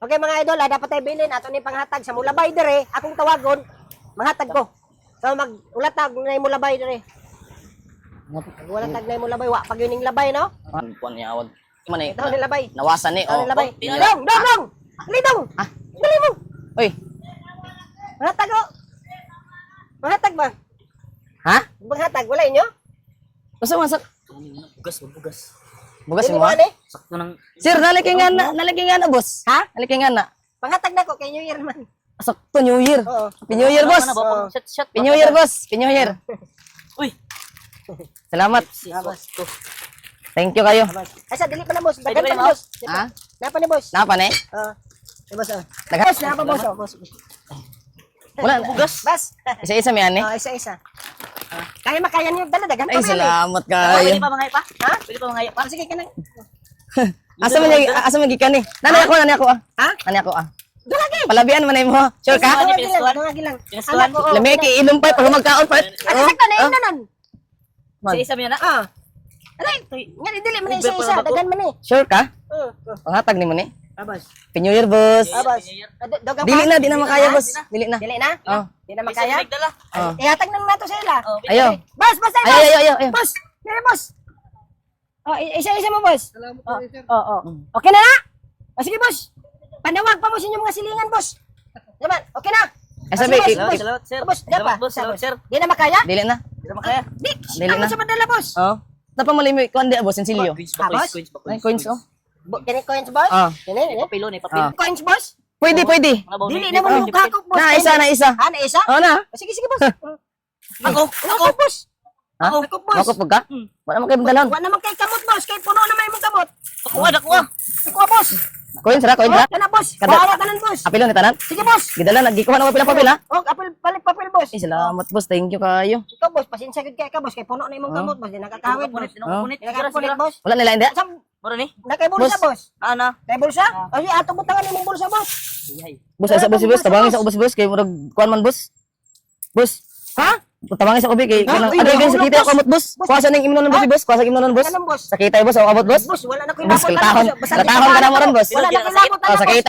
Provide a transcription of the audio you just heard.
Okay mga idol, dapat tayo bilin ato ni panghatag sa mulabay dire. Akong tawagon, manghatag ko. So ulatag na mulabay dire. Wala tag na mulabay, wa pag yuning labay no? Kuan niya awad. Man eh. Ito ni labay. Nawasan ni. Ito ni labay. Dong. Dong. Lidong. Ha? Dali mo. Oy. Manghatag ko. Manghatag ba? Ha? Manghatag wala inyo? Basta masak. Bugas. Bugas Dili mo. ani? Sakto ng Sir, nalikingan na, boss. Ha? Nalikingan na. Panghatag na ko kay New Year man. Sakto New Year. Oo. Happy New Year, boss. Shot. Happy New Year, boss. Happy New Year. Uy. Salamat. Abas. Thank you kayo. Asa dili pa na boss. Dagan Pwede pa ba, ni boss. Ha? Napa ni boss? Napa ni? Di boss. Dagan. Boss, napa boss? Boss. Wala. Bugas. Bas. Isa-isa may ani. Isa-isa. Kaya makaya niyo dala dagan pa. Ay, man, eh. salamat Pwede kayo. pa mangaya pa? Ha? Pwede pa mangaya pa? Sige ka na. Asa man gikan ni? Nanay ako ah. Ha? Nanay ako ah. Dugagi. Palabian man mo. Sure ka? Dugagi lang. Pinustuhan? Anak ko. Lami kay ilong pa pag magkaon pa. Ano sakto na yun nanon? Man. Isa mo yan na? Ah. Alay, nga dili man isa-isa, dagan man eh. Sure ka? Oo. Panghatag ni mo ni. Abas. Happy New Year, boss. Abas. Dogang Dili pa. na, di na makaya, boss. Dili na. Dili na? Oh. Di na makaya? Nagdala. Oh. Ihatag na nato sa ila. Ayo. Boss, boss, boss. Ayo. Boss, dire boss. Oh, isa-isa mo, boss. Salamat po, sir. Oo. Okay na na? Sige, boss. Panawag pa mo sa inyong mga silingan, boss. Naman, okay na? Sabi, Sige, Salamat, boss. salamat, sir. Boss, diyan pa. Salamat, boss. Salamat, sir. Di na makaya? Dili na. Hindi na makaya. Di, Dili ako na. sa madala, boss. Oh. Tapos mo limi kuan di boss Ensilio. Coins Ah, pa, boss? coins pa. Ay, coins oh. Kini coins, boss? Ah. Kini? Papilo ni, papilo. Coins, boss? Pwede. Mga Dili bonus. na mo mukha ko, boss. Na isa. Ha, na isa? Oh na. Sige, boss. Ako, Ako, boss. Ha? Ako, boss. Makupag ka? Wala man kayo dalon. Wala naman kay kamot, boss. Kay puno naman yung kamot. Ako. Ikaw, boss. Coins ra. Kana, boss. Kada- Bahala ka nan, boss. Apilo ni tanan. Sige, boss. Gidala nagikuha na mo pilang papel ha. Oh, balik papel, boss. Ay, salamat boss. Thank you kayo. Ikaw, boss. Pasensya gud kay ka, boss. Kay puno na imong kamot, boss. Di nakakawid, boss. Punit. Di nakakapunit, boss. Wala nila hindi. Sam, Moro ni? nakay bulsa, boss. Ana. Kay bulsa? Ay, ato butangan imong bulsa, boss. Boss ay sa boss. Tabangin sa ubos boss kay murag kuan man boss. Boss. Ha? Tabangin sa ubi kay Ha? kanang Uy, aday nahulog, sa kita boss. kamot boss. Kuha sa ning imnon ng boss. Kuha sa imnon ng boss. Kanang, boss. Sa kita boss abot boss. Boss, wala na ko Boss, kalahon ka na mo ron, boss. Wala na ko labot. Oh, sa kita